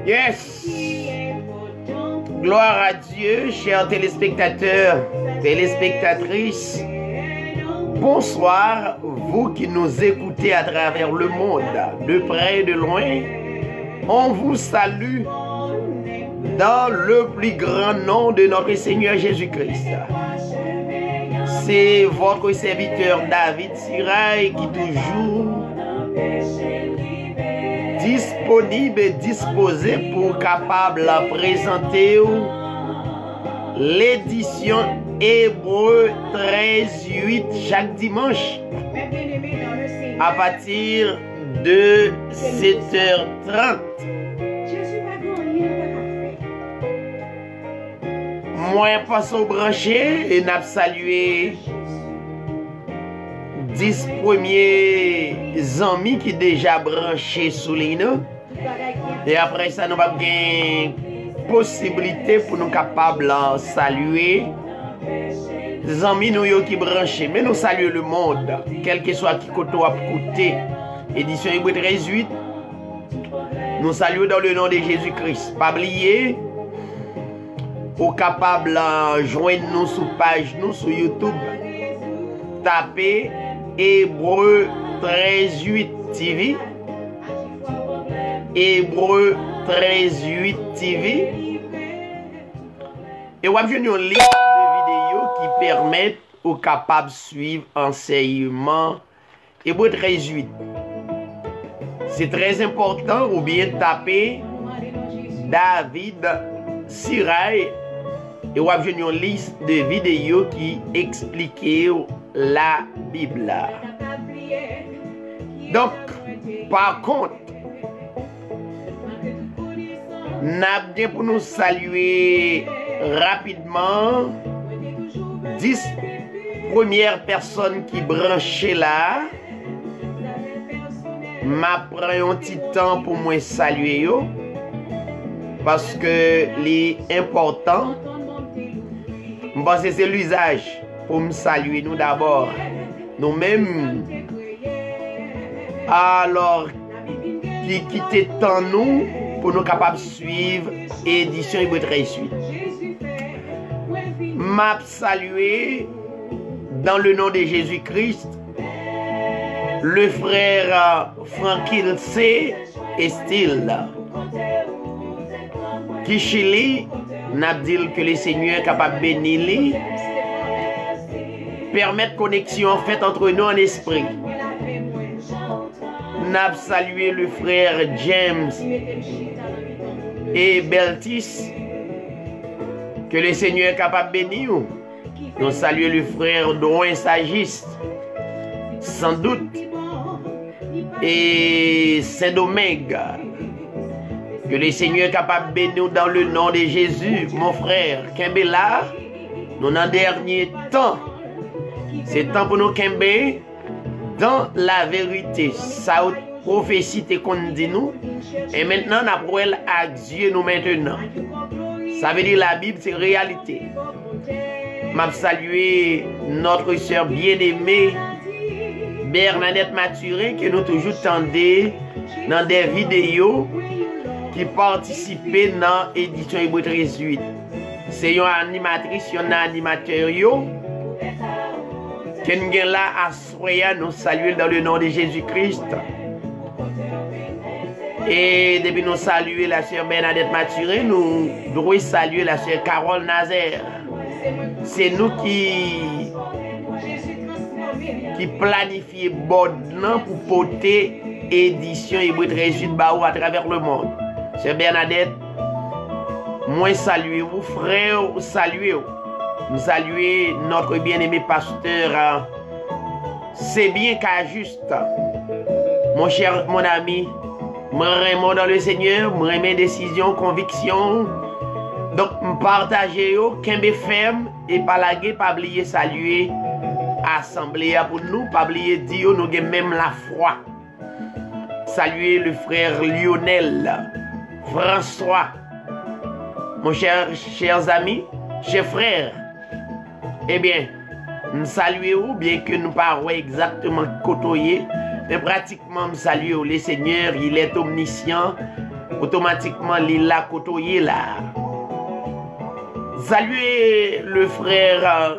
Yes. Gloire à Dieu, chers téléspectateurs, téléspectatrices. Bonsoir, vous qui nous écoutez à travers le monde, de près et de loin. On vous salue dans le plus grand nom de notre Seigneur Jésus-Christ. C'est votre serviteur David Sirail qui toujours disponible et disposé pour capable présenter l'édition Hébreu 13:8 chaque dimanche à partir de 7h30. Moi, passe au branché et n'a salué 10 premiers amis qui déjà branchés sous les nous. Et après ça, nous avons une possibilité pour nous capables de saluer les amis nous qui branchés. Mais nous saluons le monde, quel que soit qui côté à côté. Édition Hébreu 13:8. Nous saluons dans le nom de Jésus-Christ. Pas oublier, au capable de joindre nous sur page nous sur YouTube. Tapez Hébreu 13:8 TV. Hébreu 13:8 TV. Et vous avez une liste de vidéos qui permettent aux capables de suivre enseignement Hébreu 13:8. C'est très important ou bien taper David Sirail et vous avez une liste de vidéos qui expliquent la Bible. Donc, par contre, n'a bien pour nous saluer rapidement 10 premières personnes qui branchaient là. Ma prend un petit temps pour moi saluer yo parce que les important c'est l'usage pour me saluer nous d'abord nous-mêmes alors qui quitter temps nous pour nous capables de suivre édition Hébreu 13:8. M'a saluer dans le nom de Jésus-Christ le frère Franquil C. Estil qui Chili n'a dit que le Seigneur est capable de bénir, permettre connexion faite entre nous en esprit. N'a salué le frère James et Beltis, que le Seigneur est capable de bénir. Nous saluons le frère Drouin Sagiste, sans doute, et Saint-Domingue. Que le Seigneur est capable de bénir dans le nom de Jésus, mon frère. Kembela, nous dans le dernier temps. C'est temps pour nous Kembe dans la vérité. Ça prophétie qu'on dit nous. Et maintenant, nous avons à Dieu nous maintenant. Ça veut dire la Bible, c'est réalité. Je salue notre soeur bien-aimée Bernadette Mathurin que nous toujours tendez dans des vidéos qui participaient dans l'édition Hébreu 13:8. C'est une animatrice, un animateur qui est là à Soya, nous saluons dans le nom de Jésus-Christ. Et depuis nous saluer la sœur Bernadette Mathurin, nous devons saluer la sœur Carole Nazaire. C'est nous qui planifions bon pour porter édition Hébreu 13:8 à travers le monde. Sœur Bernadette, moi saluez vous, frère, saluez vous. Nous saluons notre bien-aimé pasteur. C'est bien qu'à juste. Mon cher, mon ami, moi dans le Seigneur, moi mes décisions, convictions. Donc, partagez Kembe ferme et pas laguer, pas oublier saluer assemblée pour nous, pas oublier dire nous avons même la foi. Saluer le frère Lionel, François, mon chers amis, chers frères. Eh bien, nous saluons bien que nous ne parlons exactement côtoyer, mais pratiquement me salue le Seigneur, il est omniscient, automatiquement il est là, côté là. Saluez le frère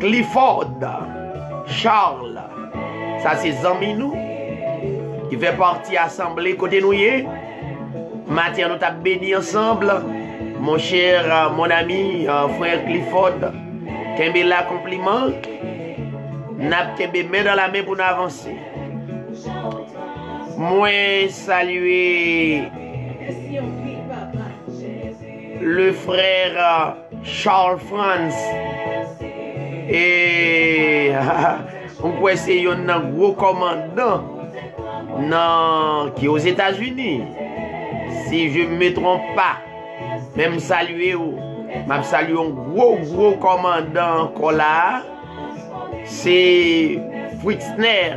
Clifford, Charles, ça c'est Zami nous, qui fait partie assemblée côté nous. Matin nous t'avons béni ensemble, mon cher, mon ami, frère Clifford, Kembe la compliment, n'a Kembe main dans la main pour nous avancer. Moi saluer le frère Charles France et on peut essayer un gros commandant qui est aux États-Unis. Si je ne me trompe pas, même saluer m'a salué un gros commandant encore là, c'est Fritzner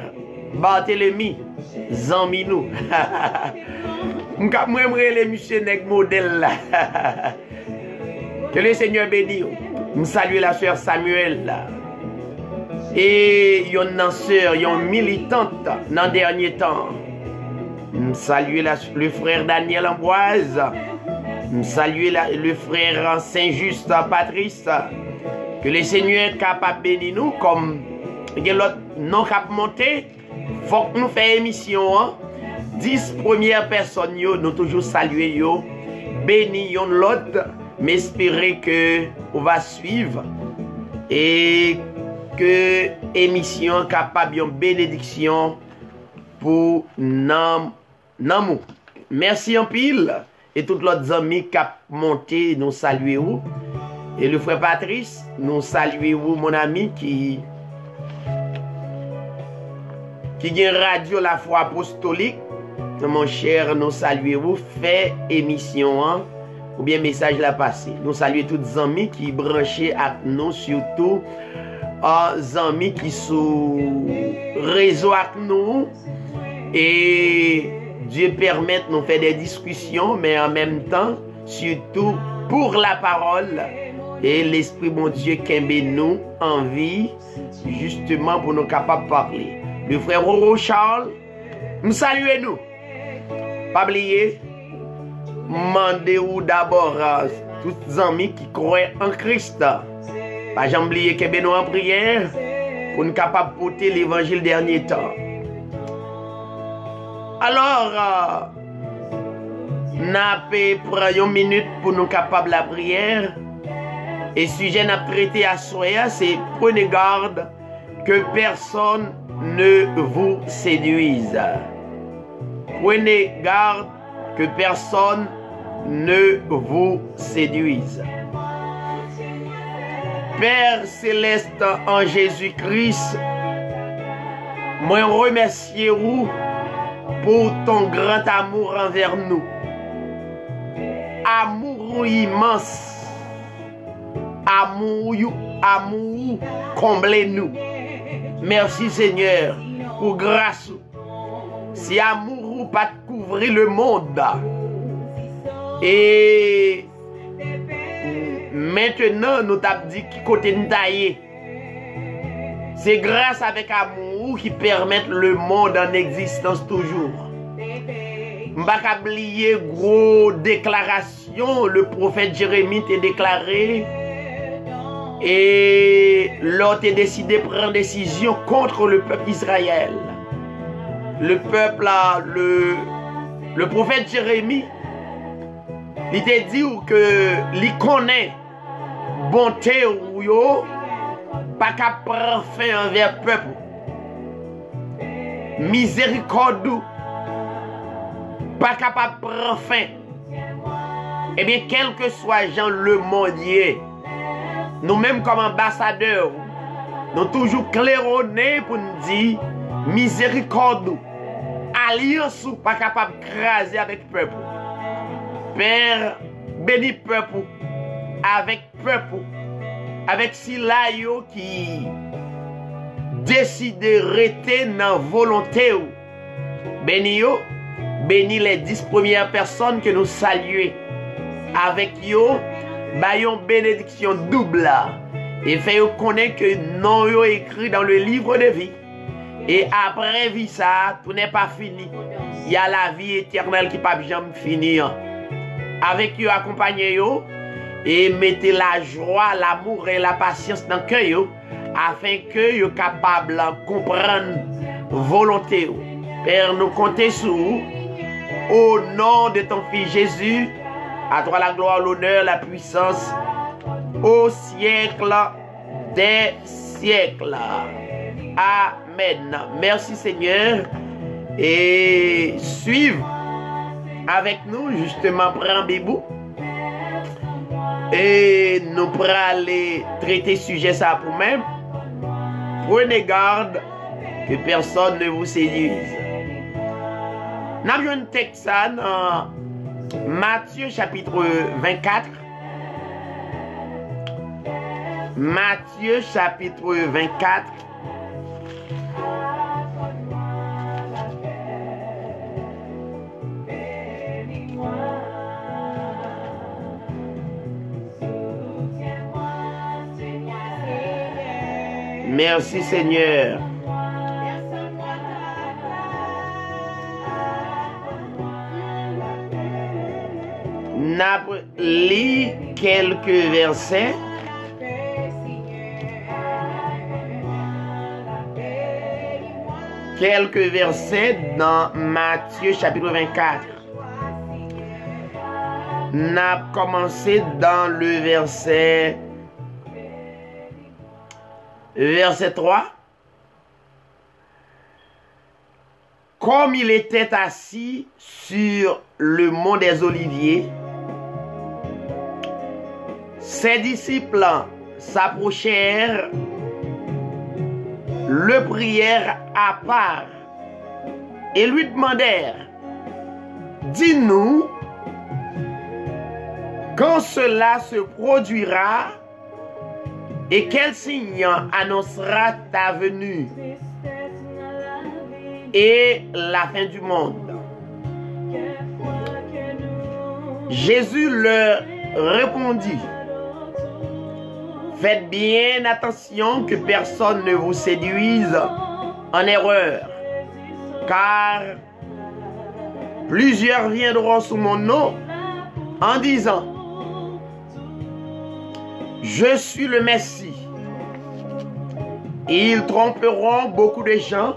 Barthélemy Zaminou. Moi les monsieur nek modèle là. Que le Seigneur bénisse. Je salue la sœur Samuel là. Et yon nan sœur, yon militante dans dernier temps. Je salue le frère Daniel Ambroise. Je salue le frère Saint-Just Patrice. Que le Seigneur est capable de bénir nous comme l'autre non cap monter. Faut que nous fassions émission. Hein? 10 premières personnes, nous toujours saluer, bénis l'autre, mais espérer que on va suivre et que l'émission capable de bénédiction pour nous. Merci en pile et tous les amis qui ont monté, nous saluons. Et le frère Patrice, nous saluons mon ami qui a une radio La Foi Apostolique. Mon cher, nous saluons, fait émission, hein, ou bien message la passé. Nous saluons tous les amis qui branchés avec nous, surtout les amis qui sont réseau avec nous. Et Dieu permet de nous faire des discussions, mais en même temps, surtout pour la parole. Et l'Esprit bon Dieu qui aime nous en vie, justement pour nous capables de parler. Le frère Roro Charles, nous saluons nous. Pas oublier, demandez-vous d'abord à tous les amis qui croient en Christ. Pas jamais oublier que nous en prière pour nous capables de porter l'évangile dernier temps. Alors, nous prenons une minute pour nous capables de la prière. Et le sujet n'a traité à soi, c'est prenez garde que personne ne vous séduise. Prenez garde que personne ne vous séduise. Père céleste en Jésus-Christ, moi remercie vous pour ton grand amour envers nous. Amour immense. Amour comblez-nous. Merci Seigneur pour grâce. Si amour pas couvrir le monde. Et maintenant nous t'avons dit qui côté nous tailler. C'est grâce avec amour qui permet le monde en existence toujours. M'pas oublier gros déclaration le prophète Jérémie t'a déclaré. Et l'autre a décidé de prendre décision contre le peuple d'Israël. Le peuple, le prophète Jérémie, il t'a dit que il connaît bonté ou yo, pas qu'à prendre fin envers le peuple. Miséricorde, pas capable de prendre fin. Eh bien, quel que soit Jean le mondier, nous-mêmes comme ambassadeurs, nous toujours claironnés pour nous dire miséricorde, alliance pas capable de craser avec le peuple. Père, bénis le peuple, avec Silayo qui décide de rester dans la volonté. Bénis yo, bénis les 10 premières personnes que nous saluons. Avec yo, bayon bénédiction double et fait connaître que non yo écrit dans le livre de vie Et après vie ça, tout n'est pas fini. Il y a la vie éternelle qui ne peut jamais finir. Avec eux, accompagnez-vous et mettez la joie, l'amour et la patience dans le cœur afin que vous soyez capables de comprendre volonté. Père, nous comptons sur vous. Au nom de ton Fils Jésus, à toi la gloire, l'honneur, la puissance, au siècle des siècles. Amen. Merci Seigneur. Et suivez avec nous, justement, prends Bibou. Et nous pourrons aller traiter sujet ça pour même. Prenez garde que personne ne vous séduise. Nous avons un texte dans Matthieu chapitre 24. Matthieu chapitre 24. Merci Seigneur. N'a lu quelques versets. Quelques versets dans Matthieu chapitre 24. N'a commencé dans le verset 3. Comme il était assis sur le mont des Oliviers, ses disciples s'approchèrent, le prièrent à part et lui demandèrent: dis-nous, quand cela se produira et quel signe annoncera ta venue et la fin du monde? Jésus leur répondit: faites bien attention que personne ne vous séduise en erreur, car plusieurs viendront sous mon nom en disant: je suis le Messie. Et ils tromperont beaucoup de gens.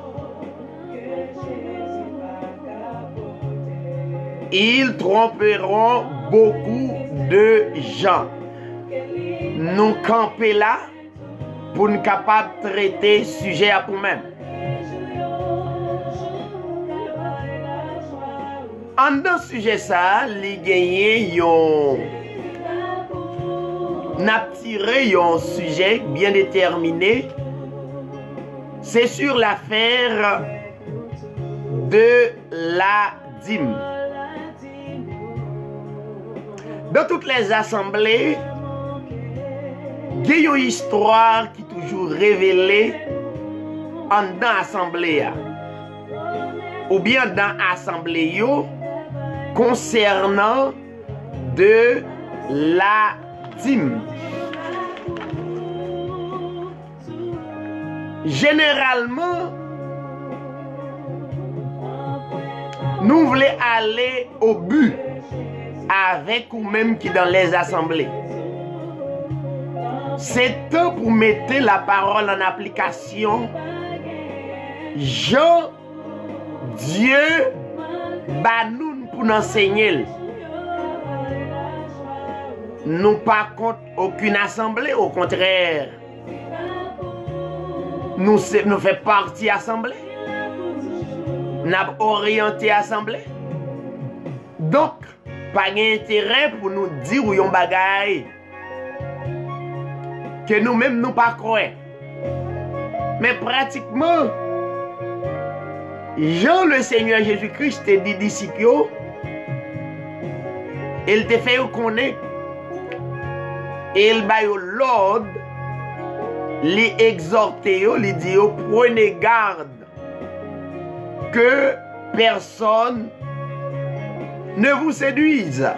Ils tromperont beaucoup de gens. Nous camper là pour nous capables de traiter sujet à nous-mêmes. En dans ce sujet ça, les gagnants n'a tiré un sujet bien déterminé. C'est sur l'affaire de la dîme. Dans toutes les assemblées, il y a une histoire qui est toujours révélée en dans l'assemblée. Ou bien dans l'assemblée concernant de la dîme. Généralement, nous voulons aller au but avec ou même qui dans les assemblées. C'est temps pour mettre la parole en application. Jean, Dieu, nous pour nous enseigner. Nous pas contre aucune assemblée, au contraire. Nous faisons partie de l'assemblée. Nous avons orienté l'assemblée. Donc, pas d'intérêt pour nous dire où yon bagay que nous-mêmes nous pas croyons. Mais pratiquement, Jean le Seigneur Jésus-Christ te dit disciples, il te fait connaître, il va l'ordre, les exhorter, les dire prenez garde que personne ne vous séduise.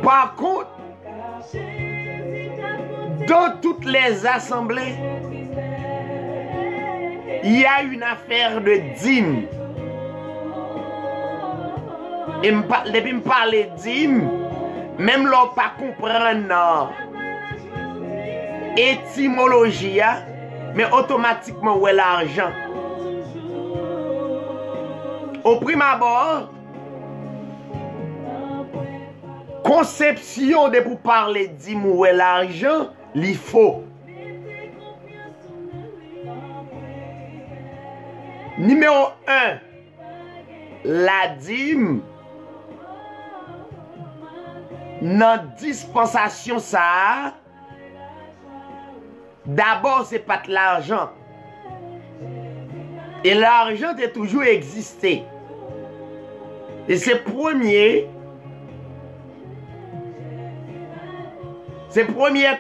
Par contre, dans toutes les assemblées, il y a une affaire de dîme. Et depuis me parler de dîme, même l'on pas comprendre étymologie, mais automatiquement où est l'argent. Au prime abord, conception de pour parler de dîme où est l'argent, il faut. Numéro 1, la dîme, dans dispensation ça, d'abord c'est pas de l'argent. Et l'argent a toujours existé. Et c'est première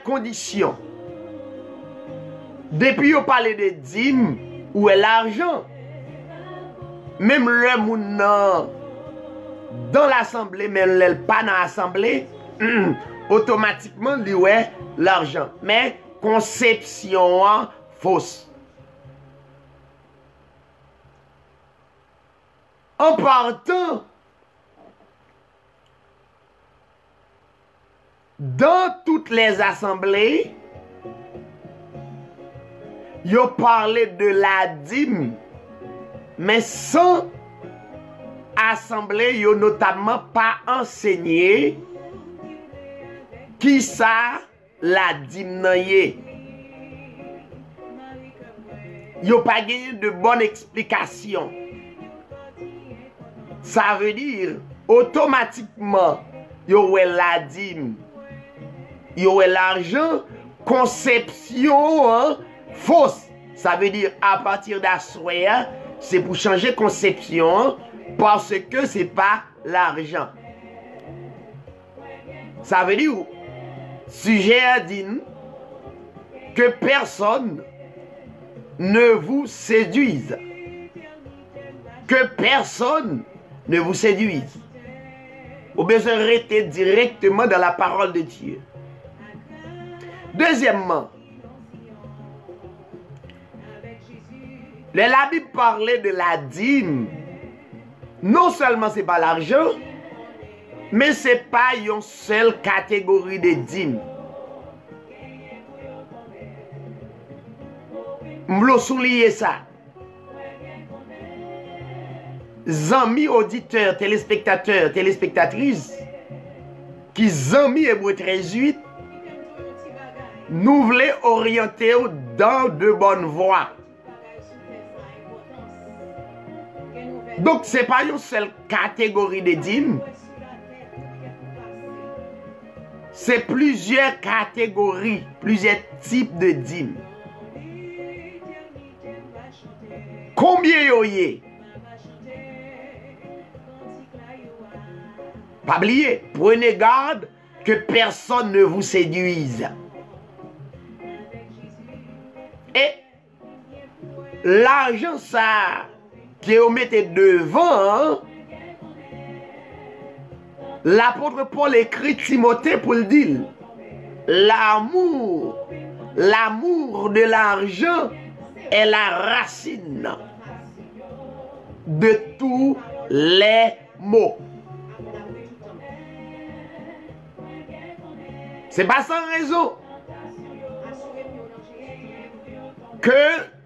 condition. Depuis on parle de dîme, où est l'argent? Même le monde dans l'assemblée, mais le pas dans l'assemblée, automatiquement, il y a l'argent. Mais conception fausse. En partant, dans toutes les assemblées, ils ont parlé de la dîme, mais sans assemblée, ils n'ont notamment pas enseigné qui ça la dîme nan yé. Ils n'ont pas gagné de bonne explication. Ça veut dire, automatiquement, il y aurait la dîme, il y aurait l'argent, conception fausse. Ça veut dire, à partir d'assoya, c'est pour changer conception, parce que c'est pas l'argent. Ça veut dire, sujet à dire que personne ne vous séduise. Que personne ne vous séduise. Vous besoin de rester directement dans la parole de Dieu. Deuxièmement, la Bible parlait de la dîme. Non seulement c'est pas l'argent, mais c'est pas une seule catégorie de dîme. M'lo souligner ça. Amis auditeurs, téléspectateurs, téléspectatrices, qui amis Hébreux 13:8, nous voulons orienter dans de bonnes voies. Donc, ce n'est pas une seule catégorie de dîmes. C'est plusieurs catégories, plusieurs types de dîmes. Combien y a? Pas oublier, prenez garde que personne ne vous séduise. Et l'argent, ça, qui vous mettez devant, l'apôtre Paul écrit Timothée pour le dire, l'amour de l'argent est la racine de tous les maux. C'est pas sans raison que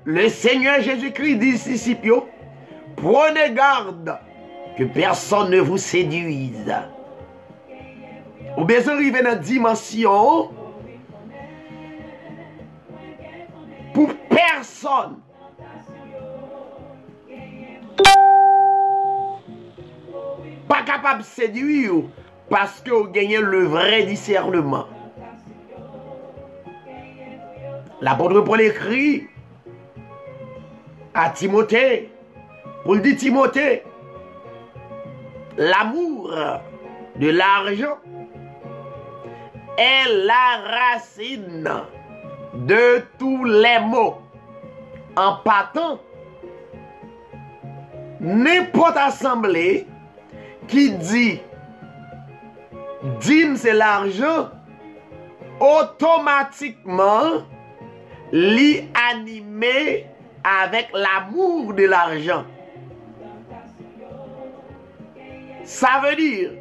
le Seigneur Jésus-Christ dit aux disciples, prenez garde que personne ne vous séduise. Ou bien arriver dans une dimension pour personne. Pas capable de séduire parce que vous gagnez le vrai discernement. L'apôtre Paul écrit à Timothée, pour le dire Timothée, l'amour de l'argent est la racine de tous les maux. En partant, n'importe assemblée qui dit dîme c'est l'argent, automatiquement li animé avec l'amour de l'argent. Ça veut dire,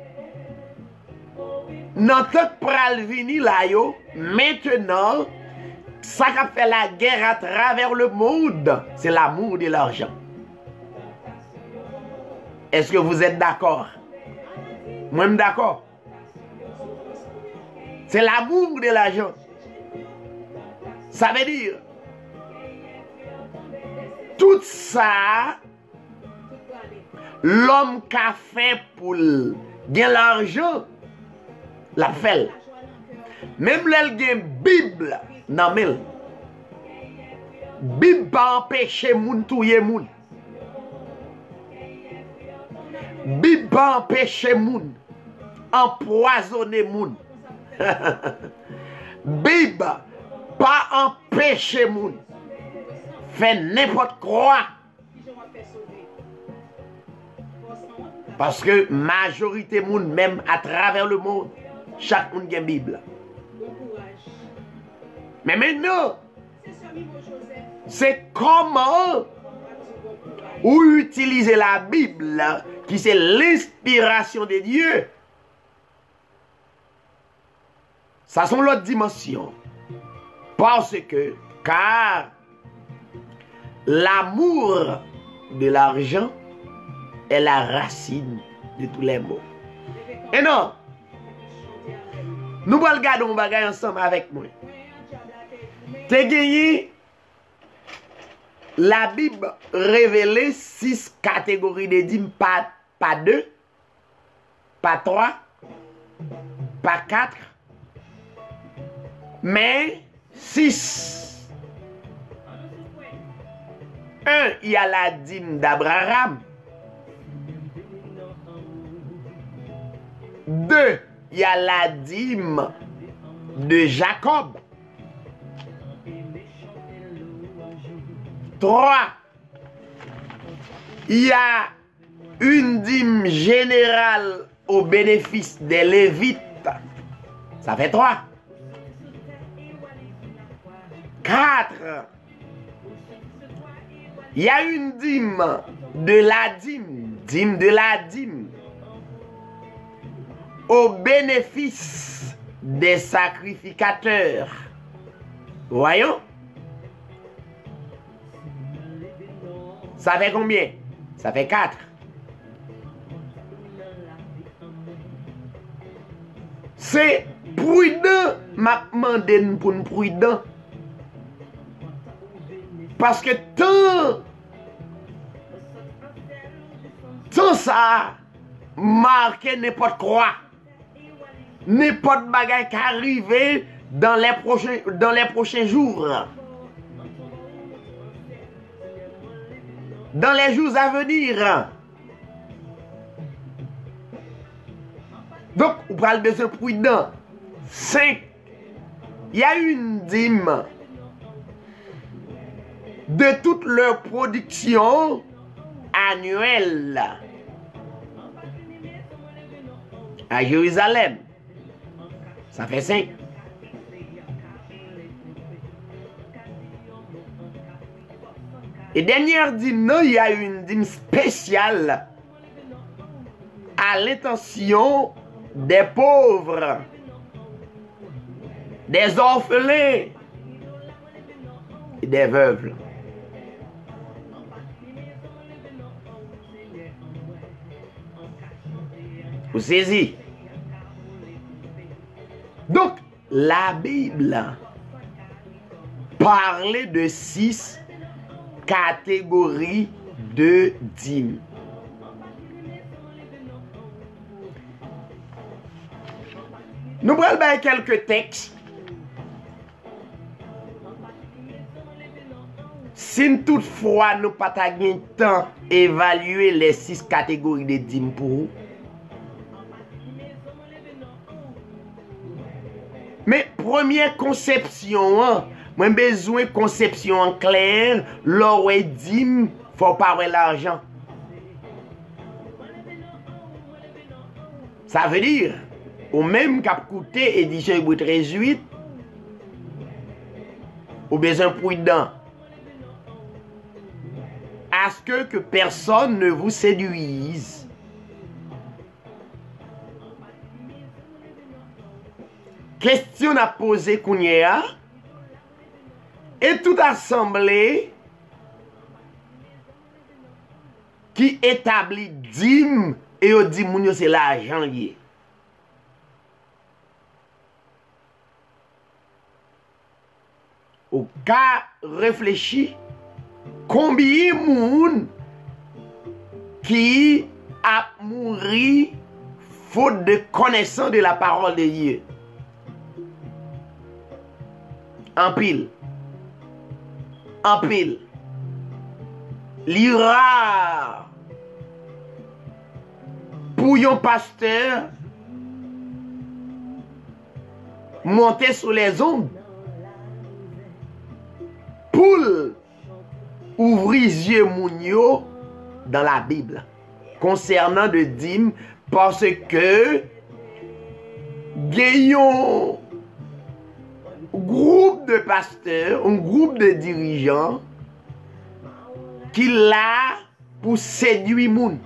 notre pral vini là yo, maintenant, ça qui fait la guerre à travers le monde, c'est l'amour de l'argent. Est-ce que vous êtes d'accord? Moi-même d'accord. C'est l'amour de l'argent. Ça veut dire, tout ça, l'homme qui a fait pour gagner l'argent, l'a fait. Même l'elle gagne Bible, non mais Bible pas empêcher moun touyer moun. Bible pas empêcher moun empoisonner moun. Bible pas empêcher moun faire n'importe quoi. Parce que majorité moun même à travers le monde, chaque monde a une Bible. Mais maintenant, c'est comment ou utiliser la Bible qui c'est l'inspiration de Dieu. Ça sont l'autre dimension. Parce que, car l'amour de l'argent est la racine de tous les maux. Et non, nous allons regarder un bagage ensemble avec moi. Tu as gagné la Bible révélée 6 catégories de dîmes, pas 2, pas 3, pas 4, mais 6. 1, il y a la dîme d'Abraham. 2, il y a la dîme de Jacob. 3, il y a une dîme générale au bénéfice des Lévites. Ça fait 3. 4, il y a une dîme de la dîme de la dîme, au bénéfice des sacrificateurs. Voyons. Ça fait combien? Ça fait 4. C'est prudent, m'a demandé pour nous prudent. Parce que tant ça marque n'importe quoi, n'importe bagaille qui arrive dans les prochains jours. Dans les jours à venir. Donc, vous prenez besoin prudent. 5. Il y a une dîme de toute leur production annuelle à Jérusalem. Ça fait 5. Et dernière dîme, non, il y a une dîme spéciale à l'intention des pauvres, des orphelins et des veuves. Vous saisissez? Donc, la Bible parlait de 6 catégories de dîmes. Nous prenons quelques textes. Si toutefois nous pas de temps évaluer les 6 catégories de dîmes pour vous. Mais première conception, hein, moi besoin de conception en clair, l'or et dîme, faut pas avoir l'argent. Ça veut dire, au même cap coûté édition Hébreu 13:8, ou besoin prudent. à ce que personne ne vous séduise. Question à poser Kounia. Et toute assemblée qui établit dîme et au dit moun yo c'est l'argent lié. Au cas réfléchi, combien moun qui a mouru faute de connaissance de la parole de Dieu? En pile. En pile. L'ira pour un pasteur monter sur les ondes pour ouvrir les yeux mounio dans la Bible concernant de dîmes parce que gagnons groupe de pasteurs, un groupe de dirigeants qui l'a pour séduire moun.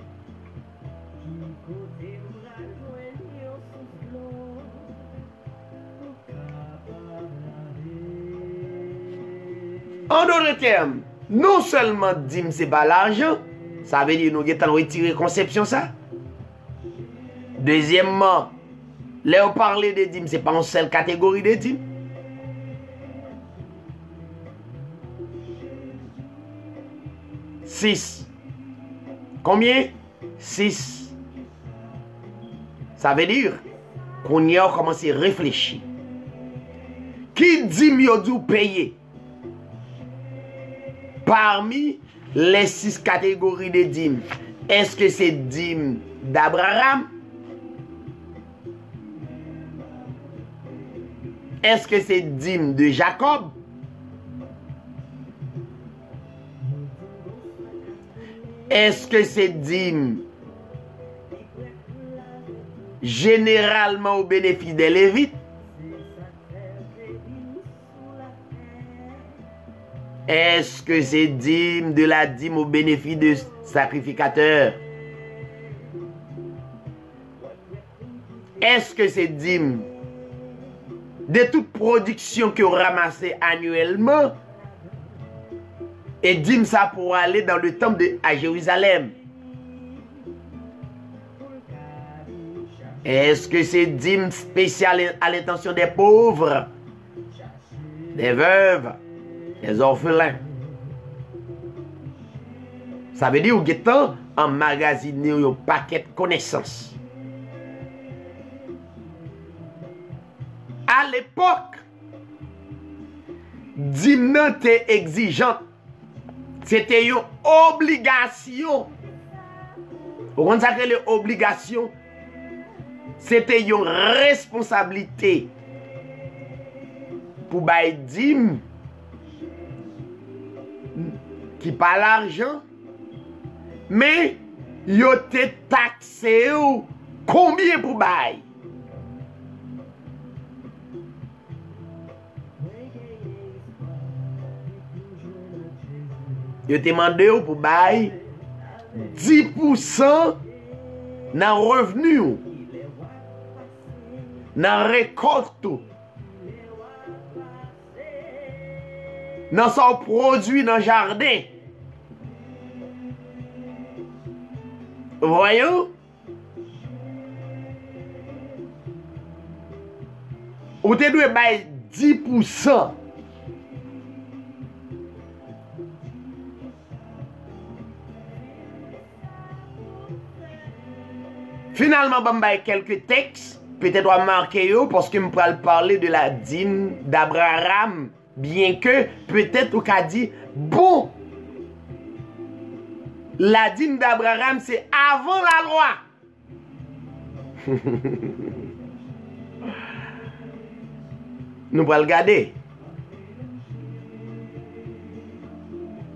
En d'autres termes, non seulement dîme c'est pas l'argent, ça veut dire nous avons retiré conception ça. Deuxièmement, là on parlait de dîme, c'est pas une seule catégorie de dîme. Six. Combien? 6. Ça veut dire qu'on y a commencé à réfléchir. Qui dit mieux dû payer? Parmi les 6 catégories de dîmes, est-ce que c'est dîme d'Abraham? Est-ce que c'est dîme de Jacob? Est-ce que c'est dîme généralement au bénéfice des Lévites? Est-ce que c'est dîme de la dîme au bénéfice des sacrificateurs? Est-ce que c'est dîme de toute production que vous ramassez annuellement? Et dîme ça pour aller dans le temple à Jérusalem. Est-ce que c'est dîme spécial à l'intention des pauvres, des veuves, des orphelins? Ça veut dire que vous avez emmagasiné un paquet de connaissances. À l'époque, dîme était exigeante. C'était une obligation. Vous comprenez ça que l'obligation? C'était une responsabilité pour bailler dîme qui pas l'argent, mais yo te taxé combien pour bailler? Yo te demandé pour bailler 10% dans revenu, dans récolte, dans son produit dans le jardin. Voyons? Ou te doit bailler 10%. Finalement, je vais quelques textes, peut-être à marquer parce que je vais parler de la dîme d'Abraham, bien que peut-être on a dit, bon, la dîme d'Abraham c'est avant la loi. Nous allons regarder.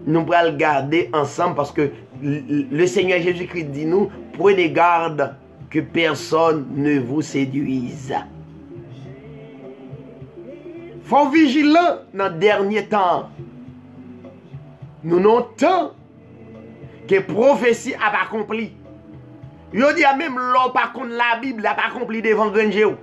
Nous allons regarder ensemble parce que le Seigneur Jésus-Christ dit nous, prenez garde que personne ne vous séduise. Faut vigilant dans le dernier temps. Nous n'avons temps que prophétie a pas accompli. Yo dit même l'on pas contre la Bible, n'a pas accompli devant Granger.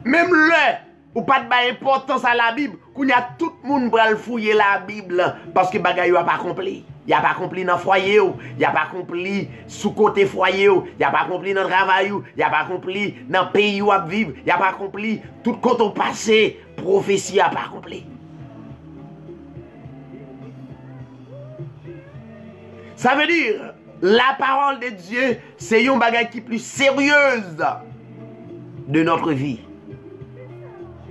Même le ou pas de ba importance à la Bible, qu'on y a tout le monde pral fouiller la Bible parce que bagay yo a pas accompli. Il a pas accompli dans foyer, il a pas accompli sous côté foyer, il a pas accompli dans travail, il a pas accompli dans pays où a vivre, il a pas accompli tout côté passé, prophétie a pas accompli. Ça veut dire la parole de Dieu, c'est une bagay qui est plus sérieuse de notre vie.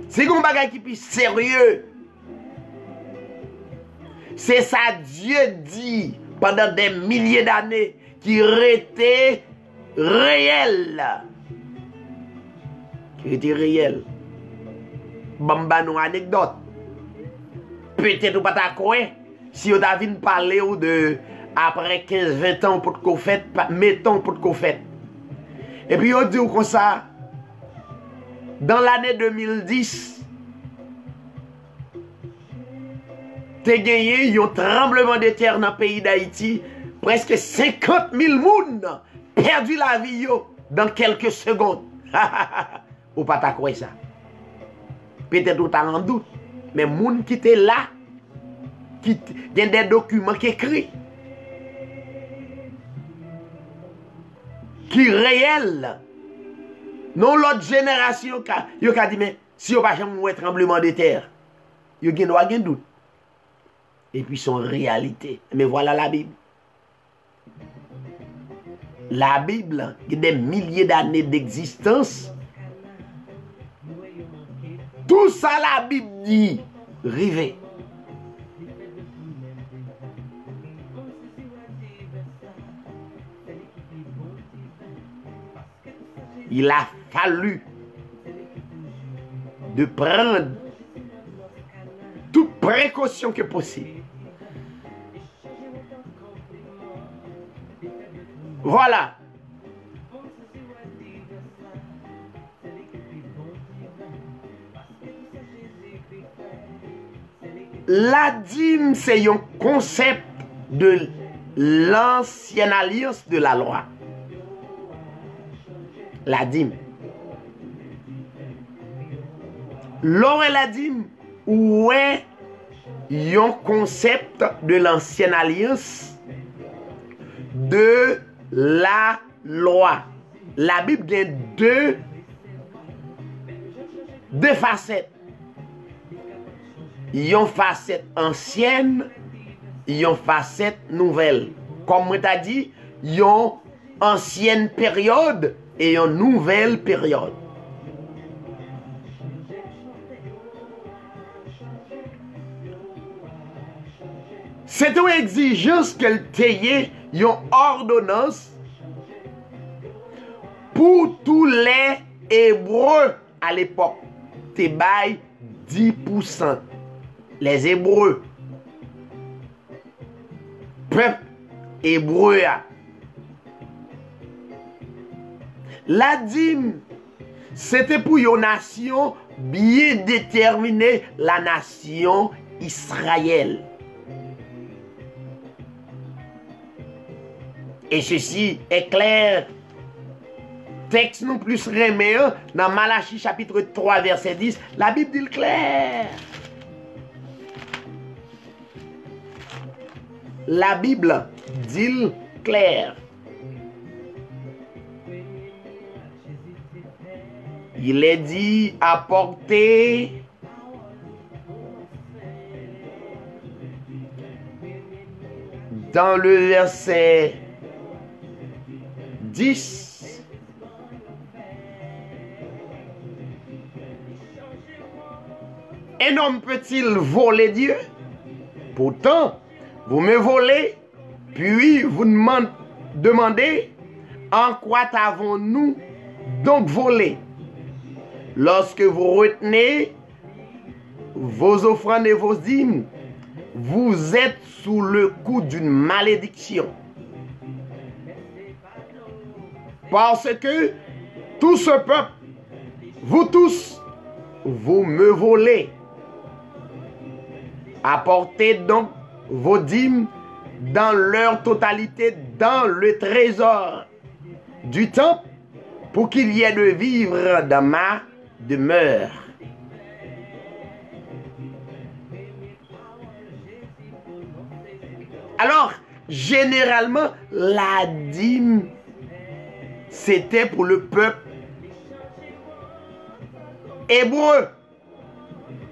C'est un bagay qui est plus sérieux. C'est ça Dieu dit pendant des milliers d'années qui était réel. Qui était réel. Bamba nous anecdote. Peut-être ou pas ta quoi si on a vu parler ou de après 15-20 ans pour qu'on fait, mettons pour qu'on fait. Et puis on dit comme ça, dans l'année 2010, t'es gagné un tremblement de terre dans le pays d'Haïti, presque 50 000 personnes perdu la vie dans quelques secondes. Ou pas ta quoi ça? Peut-être ou t'as en doute, mais les gens qui étaient là, il y a des documents qui écrits, qui réels. Non, l'autre génération, il a dit, mais si on n'a pas jamais tremblement de terre, il y a un doute. Et puis son réalité. Mais voilà la Bible. La Bible, il y a des milliers d'années d'existence. Tout ça, la Bible dit, rivez. Il a fallu de prendre toute précaution que possible. Voilà. La dîme, c'est un concept de l'ancienne alliance de la loi. La dîme. L'or et la dîme, où est un concept de l'ancienne alliance de la loi. La Bible a deux facettes. Il y a une facette ancienne, il y a une facette nouvelle. Comme je t'ai dit, il y a une ancienne période et une nouvelle période. C'est une exigence qu'elle ait une ordonnance pour tous les Hébreux à l'époque. Te bail 10%. Les Hébreux. Peuple hébreu. La dîme, c'était pour une nation bien déterminée, la nation Israël. Et ceci est clair. Texte non plus remet dans Malachie chapitre 3 verset 10. La Bible dit clair. La Bible dit clair. Il est dit apporter dans le verset 10. Un homme peut-il voler Dieu? Pourtant, vous me volez, puis vous demandez en quoi avons-nous donc volé? Lorsque vous retenez vos offrandes et vos dîmes, vous êtes sous le coup d'une malédiction. Parce que tout ce peuple, vous tous, vous me volez. Apportez donc vos dîmes dans leur totalité dans le trésor du temple pour qu'il y ait de vivre dans ma demeure. Alors, généralement, la dîme, c'était pour le peuple hébreu,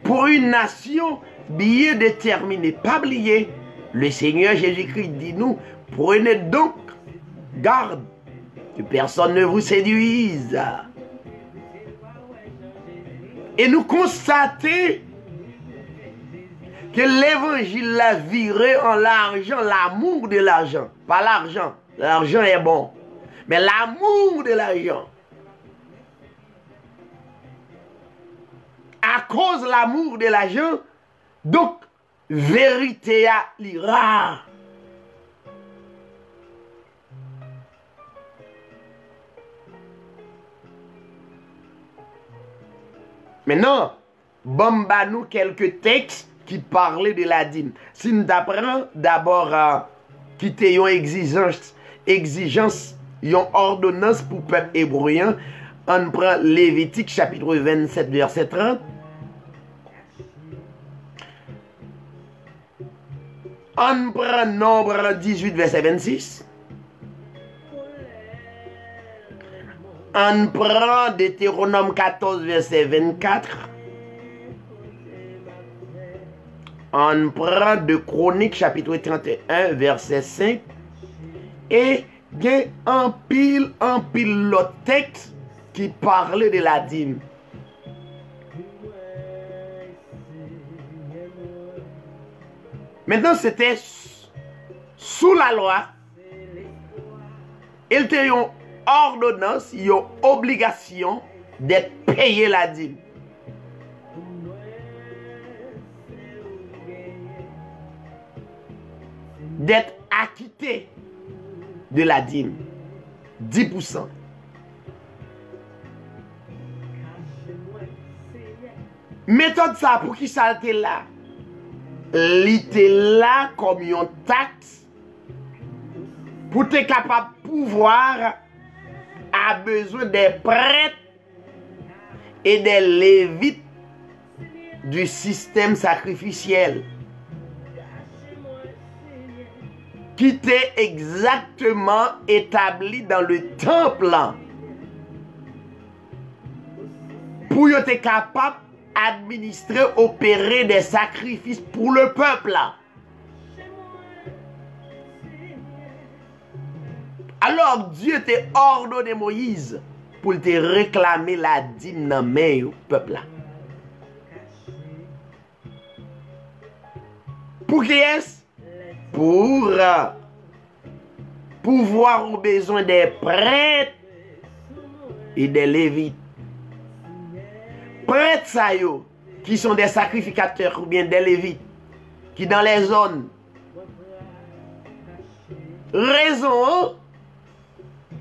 pour une nation bien déterminée. Pas oublier, le Seigneur Jésus-Christ dit nous, prenez donc garde que personne ne vous séduise. Et nous constatons que l'évangile l'a viré en l'argent, l'amour de l'argent. Pas l'argent, l'argent est bon, mais l'amour de l'argent. À cause de l'amour de l'argent, donc, vérité à l'ira. Maintenant, bon, bah, nous quelques textes qui parlaient de la dîme. Si nous apprenons d'abord à quitter une exigence, une ordonnance pour le peuple hébreu, on prend Lévitique chapitre 27 verset 30. On prend Nombre 18 verset 26. On prend Deutéronome 14 verset 24. On prend de Chroniques chapitre 31 verset 5. Et il y a un pile l'autre texte qui parlait de la dîme. Maintenant, c'était sous la loi. Il y a une ordonnance, une obligation d'être payé la dîme. D'être acquitté de la dîme. 10%. Méthode ça pour qui ça était là? L'était là comme une taxe pour être capable de pouvoir a besoin des prêtres et des lévites du système sacrificiel qui était exactement établi dans le temple pour être capable d'administrer, opérer des sacrifices pour le peuple. Alors Dieu t'a ordonné Moïse pour te réclamer la dîme dans main au peuple. Pour qui est-ce? Pour pouvoir au besoin des prêtres et des lévites. Prêtres ça yo, qui sont des sacrificateurs ou bien des lévites qui dans les zones raison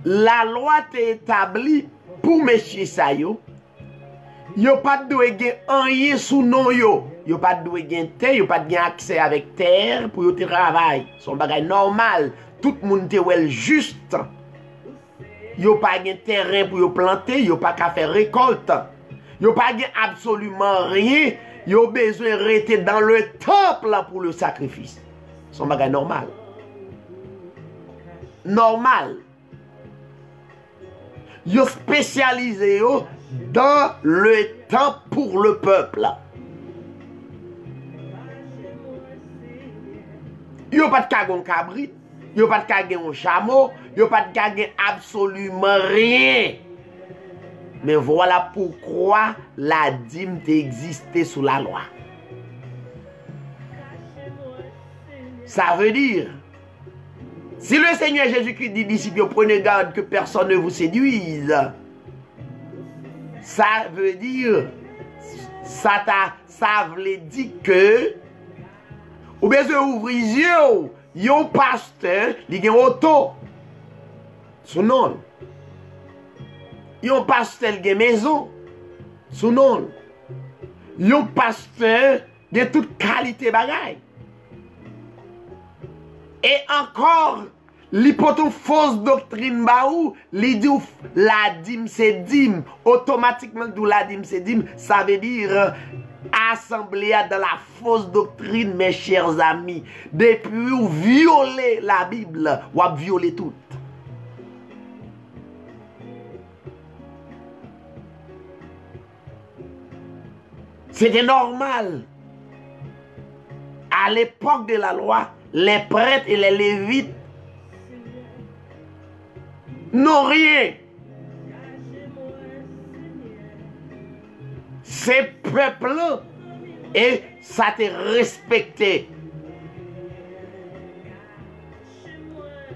la loi t'est établie pour messieurs ça yo pas de rien sous non yo pas de terre, yo pas de accès avec terre pour yo travail, son bagage normal, tout le monde te wel juste. Yo pas de terrain pour yo planter, yo pas qu'à faire récolte. Yo pas absolument rien, yo besoin de rester dans le temple pour le sacrifice. Son bagage normal. Normal. Yo spécialisé yo dans le temple pour le peuple. Yo pas de kagon cabrit, yo pas de kagon chameau, yo pas de kagon absolument rien. Mais voilà pourquoi la dîme existait sous la loi. Ça veut dire, si le Seigneur Jésus-Christ dit disciples, prenez garde que personne ne vous séduise, ça veut dire, ça veut dire que, ou bien ouvrir les yeux, yon pasteur, il y a un auto, son nom. Yon pasteur qui a maison, son nom. Yon pasteur de toute qualité bagaille. Et encore, l'hypothèse fausse doctrine baou, li dit la dîme c'est dîme, automatiquement d'où la dîme c'est dîme, ça veut dire assemblée dans la fausse doctrine, mes chers amis. Depuis vous violez la Bible, vous avez violé tout. C'était normal. À l'époque de la loi, les prêtres et les lévites n'ont rien. Ces peuples-là, et ça te respecté.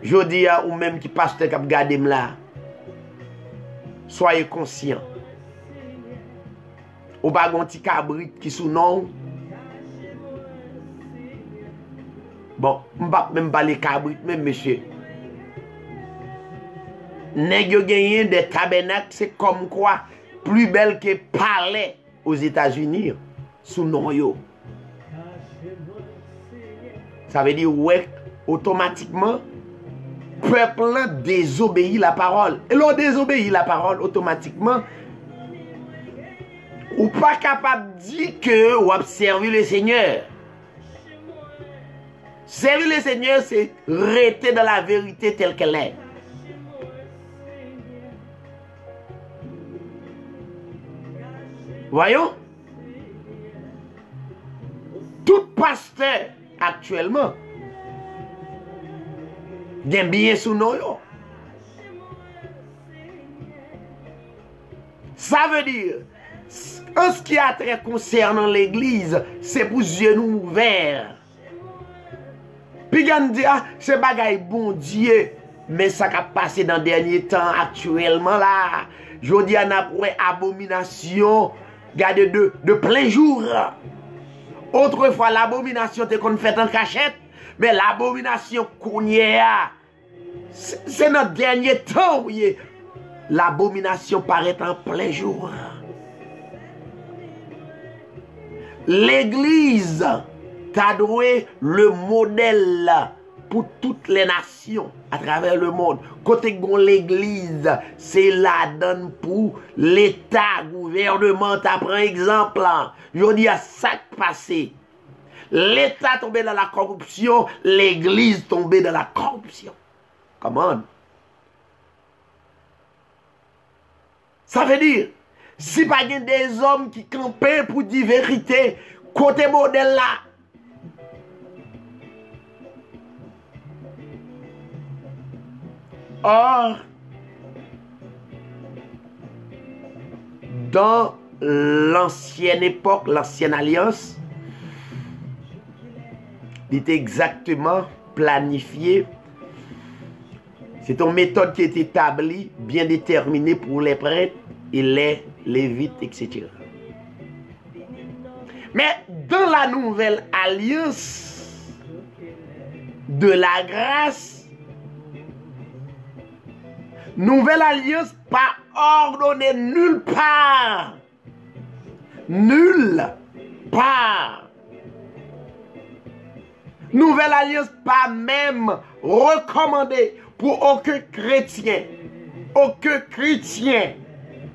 Je dis à ou même qui passe qui regarde là, soyez conscients. Ou pas un petit cabrit qui sous nom. Bon, je ne vais même pas les cabrites, même monsieur. Nèg yo gagné des tabernacles, c'est comme quoi plus belle que palais aux États-Unis sous nom yo. Ça veut dire ouais, automatiquement peuple désobéit la parole. Et l'on désobéit la parole automatiquement. Ou pas capable de dire que ou observer le Seigneur. Servir le Seigneur, c'est rester dans la vérité telle qu'elle est. Voyons, tout pasteur actuellement gagne bien sous nous. Ça veut dire, en ce qui a trait concernant l'église, c'est pour yeux nous ouverts. Puis on dit, ah, c'est bagaille bon Dieu, mais ça qui a passé dans le dernier temps actuellement là. Je dis, on a pour abomination, garde de plein jour. Autrefois, l'abomination était qu'on fait en cachette, mais l'abomination qu'on y a, c'est notre dernier temps, oui. L'abomination paraît en plein jour. L'église t'a doué le modèle pour toutes les nations à travers le monde. Côté de l'église, c'est la donne pour l'État, gouvernement. Tu prends exemple. Je dis à ça passé. L'État tombé dans la corruption, l'église tombée dans la corruption. Comment? Ça veut dire, si pas des hommes qui campaient pour dire vérité, côté modèle là, or, dans l'ancienne époque, l'ancienne alliance, il était exactement planifié. C'est une méthode qui est établie, bien déterminée pour les prêtres et les lévites, etc. Mais dans la nouvelle alliance de la grâce, nouvelle alliance pas ordonnée nulle part. Nulle part. Nouvelle alliance pas même recommandée pour aucun chrétien. Aucun chrétien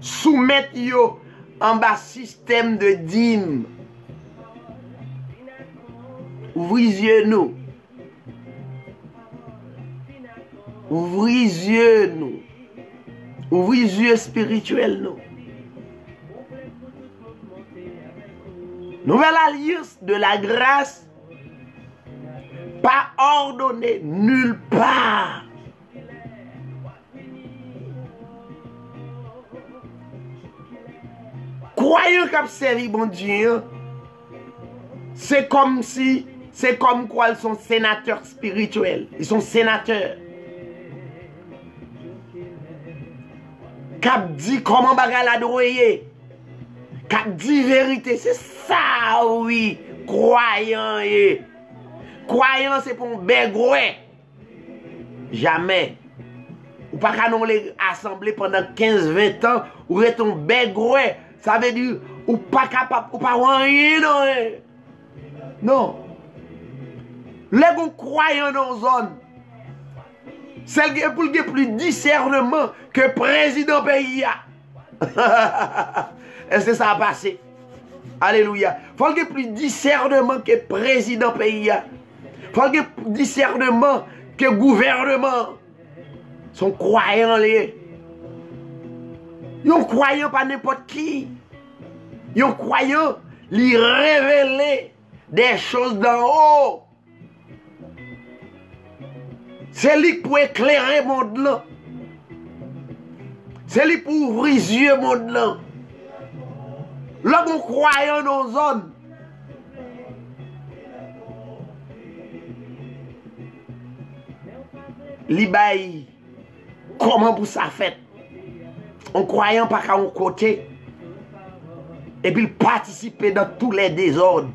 soumettre yo en bas système de dîme. Ouvrez yeux nous. Ouvrez yeux nous. Ouvrez yeux spirituels nous. Nouvelle alliance de la grâce pas ordonnée nulle part. Croyant qu'à servir bon Dieu, c'est comme si, c'est comme quoi ils sont sénateurs spirituels. Ils sont sénateurs. Cap dit comment bagarre la droyer. Cap dit vérité. C'est ça, oui. Croyant. Croyant, c'est pour un bégoué. Jamais. Ou pas qu'à nous les assembler pendant 15-20 ans, ou être un bégoué. Ça veut dire, ou pas capable, ou pas rien, non. Non. Les gens croyants dans la zone. Celle qui est pour plus discernement que président pays. Est-ce que ça a passé? Alléluia. Il faut qu'il y ait plus discernement que président pays. Il faut qu'il y ait plus discernement que gouvernement. Sont croyants les. Ils sont croyants pas n'importe qui. Ils sont croyants lui révéler des choses d'en haut. C'est lui pour éclairer le monde là. C'est lui pour ouvrir les yeux le monde là. Là, on croyant dans nos zones. Libaï, comment pour ça fait? On croyant pas qu'à un côté. Et puis participer dans tous les désordres.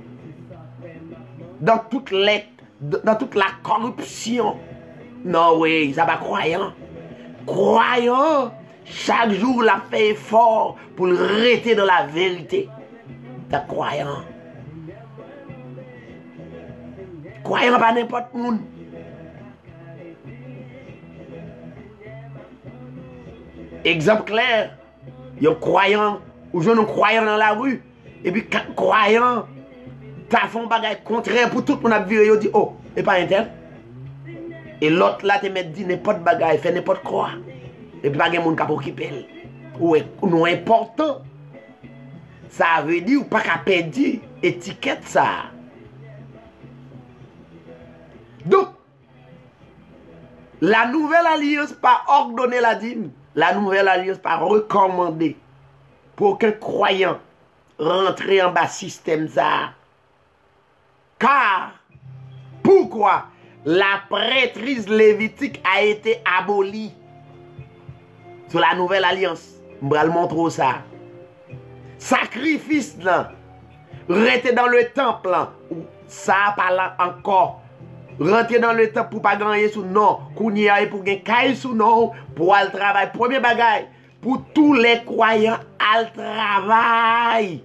Dans toute la corruption. Non, oui, ça va croyant. Croyant. Chaque jour, la fait effort pour le rester dans la vérité. T'as croyant. Croyant pas n'importe monde. Exemple clair. Il y a un croyant, ou je ne croyant dans la rue. Et puis, quand croyant, t'as fait un bagage contraire pour tout le monde à vivre. Il dit, oh, et pas un tel. Et l'autre là, te met dit n'importe bagage, fait n'importe quoi. Et puis, pas de monde qui peut occuper. Ou non important. Ça veut dire ou pas qu'à perdre étiquette ça. Donc, la nouvelle alliance pas ordonner la dîme. La nouvelle alliance pas recommander pour qu'un croyant rentre en bas système ça. Car, pourquoi la prêtrise lévitique a été abolie sur la nouvelle alliance? Je vais le montrer ça. Sacrifice là, rester dans le temple là, ça pas là encore. Rentrer dans le temple pour pas gagner sous non, kounya pour gagner caille sous non, pour aller travailler. Premier bagage, pour tous les croyants, al travail.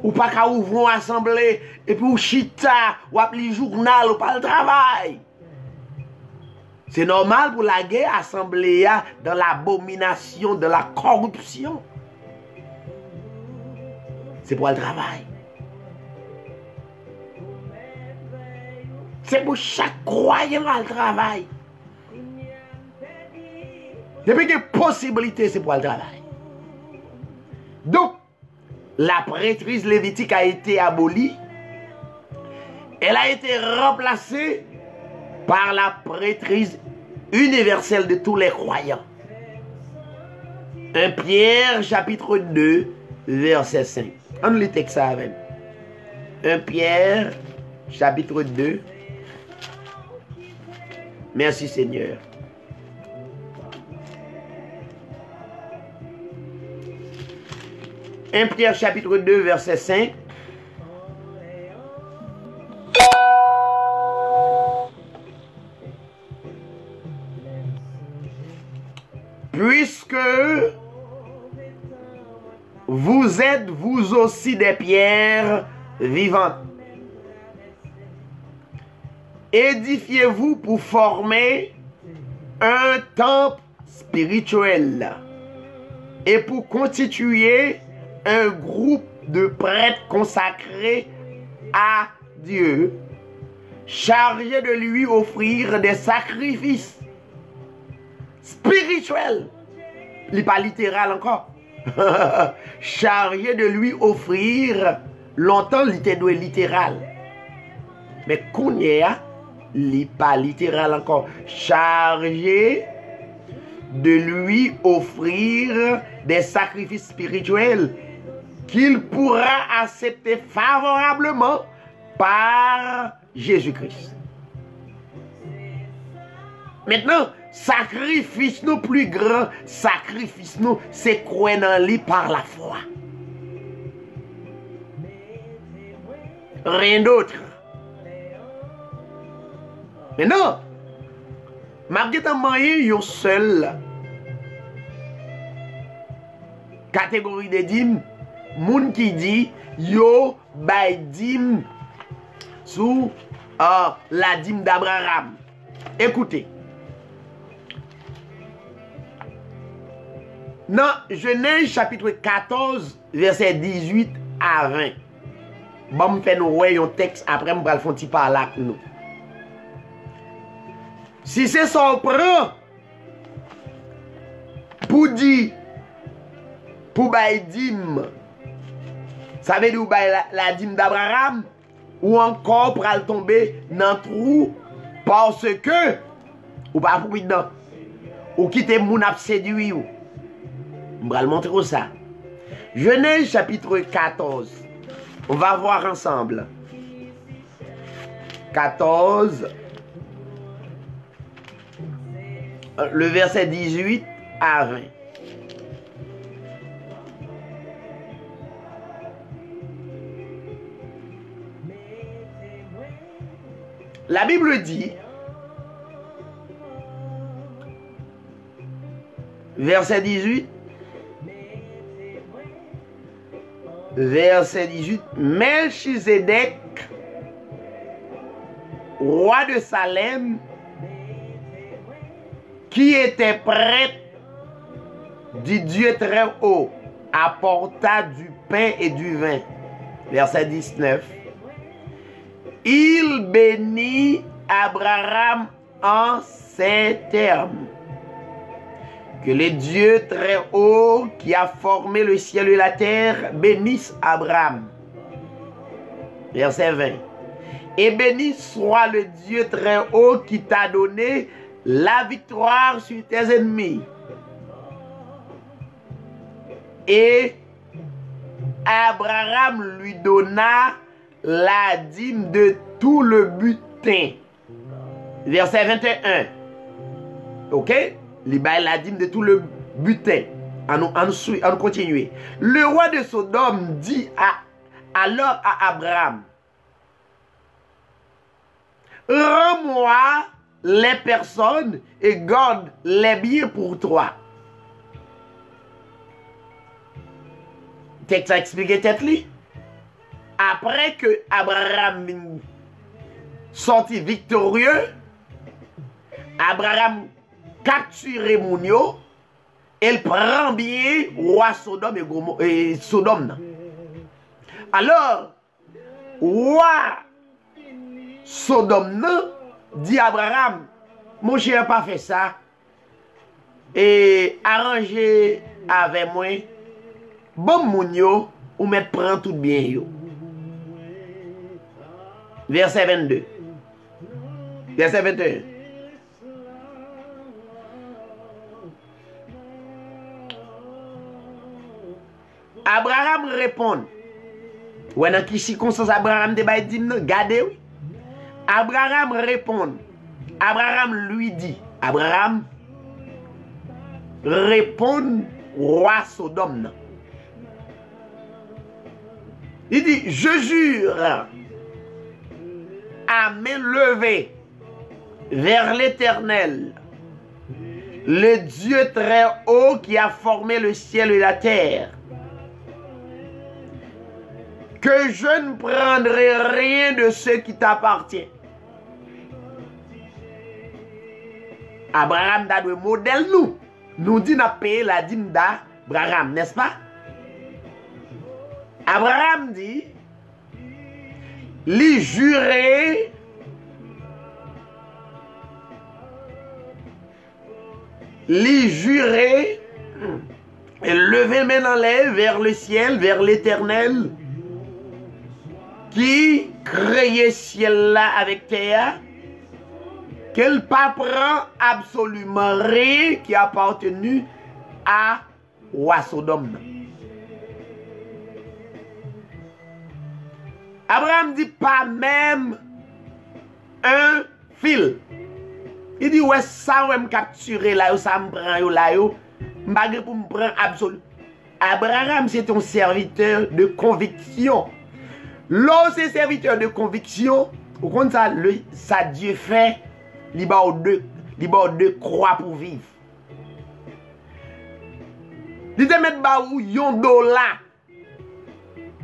Ou pas qu'à ouvrir une assemblée, et puis ou chita, ou appeler journal, ou pas le travail. C'est normal pour la guerre assemblée dans l'abomination de la corruption. C'est pour le travail. C'est pour chaque croyant à le travail. Depuis qu'il y a possibilité, c'est pour le travail. Donc, la prêtrise lévitique a été abolie. Elle a été remplacée par la prêtrise universelle de tous les croyants. 1 Pierre, chapitre 2, verset 5. On lit le texte avec. 1 Pierre, chapitre 2. Merci Seigneur. Un Pierre chapitre 2 verset 5. Puisque vous êtes vous aussi des pierres vivantes. Édifiez-vous pour former un temple spirituel et pour constituer un groupe de prêtres consacrés à Dieu, chargés de lui offrir des sacrifices spirituels. Il n'est pas littéral encore. Chargés de lui offrir, longtemps il était littéral. Mais Kounia, il n'est pas littéral encore. Chargé de lui offrir des sacrifices spirituels qu'il pourra accepter favorablement par Jésus-Christ. Maintenant, sacrifice nous plus grand, sacrifice nous, c'est croire dans lui par la foi. Rien d'autre. Mais non, malgré une seule catégorie de dîmes, moun qui dit yo bay dîmes sous la dîme d'Abraham. Écoutez. Dans Genèse chapitre 14, verset 18 à 20. Bon, je fais nous un texte après, je vais le faire parler avec nous. Si c'est son prend, pour dire, pour bailler dîme, ça veut dire la dîme d'Abraham, ou encore pour aller tomber dans le trou, parce que, ou pas pour dedans, ou quitter mon séduit. On va le montrer ça. Genèse chapitre 14. On va voir ensemble. 14. Le verset 18 à 20. La Bible dit, verset 18, verset 18, Melchizedek, roi de Salem, qui était prêtre du Dieu très haut, apporta du pain et du vin. Verset 19. Il bénit Abraham en ces termes. Que le Dieu très haut qui a formé le ciel et la terre bénisse Abraham. Verset 20. Et béni soit le Dieu très haut qui t'a donné la victoire sur tes ennemis. Et Abraham lui donna la dîme de tout le butin. Verset 21. Ok? Il baille la dîme de tout le butin. On continue. Le roi de Sodome dit alors à Abraham, rends-moi les personnes et garde les biens pour toi. Texte a expliqué tête-li. Après que Abraham sorti victorieux, Abraham capture Mounio, elle prend bien roi Sodome et Sodome. Alors, roi Sodome dit à Abraham, mon cher pas fait ça, et arranger avec moi, bon Mounio, ou mettre prend tout bien yo. Verset 22. Verset 21. Abraham répond. Ou dans qui circonstance Abraham de bay dit gardez oui. Abraham répond. Abraham lui dit. Abraham répond roi Sodome. Il dit, je jure à main levée vers l'Éternel, le Dieu très haut qui a formé le ciel et la terre, que je ne prendrai rien de ce qui t'appartient. Abraham a le modèle nous dit n'a payé la dîme d'Abraham, n'est-ce pas? Abraham dit, les jurés et lever maintenant les vers le ciel, vers l'Éternel, qui créait ciel là avec terre, qu'elle pas prend absolument rien qui appartenu à roi Sodome. Abraham dit pas même un fil. Il dit ouais ça ouais me capturer là, ça me prend là yo, m'bagé pour me prendre absolu. Abraham c'est ton serviteur de conviction. Lorsque serviteur de conviction, au contraire ça Dieu fait, il va de croix pour vivre. Il te met ba ou yon $.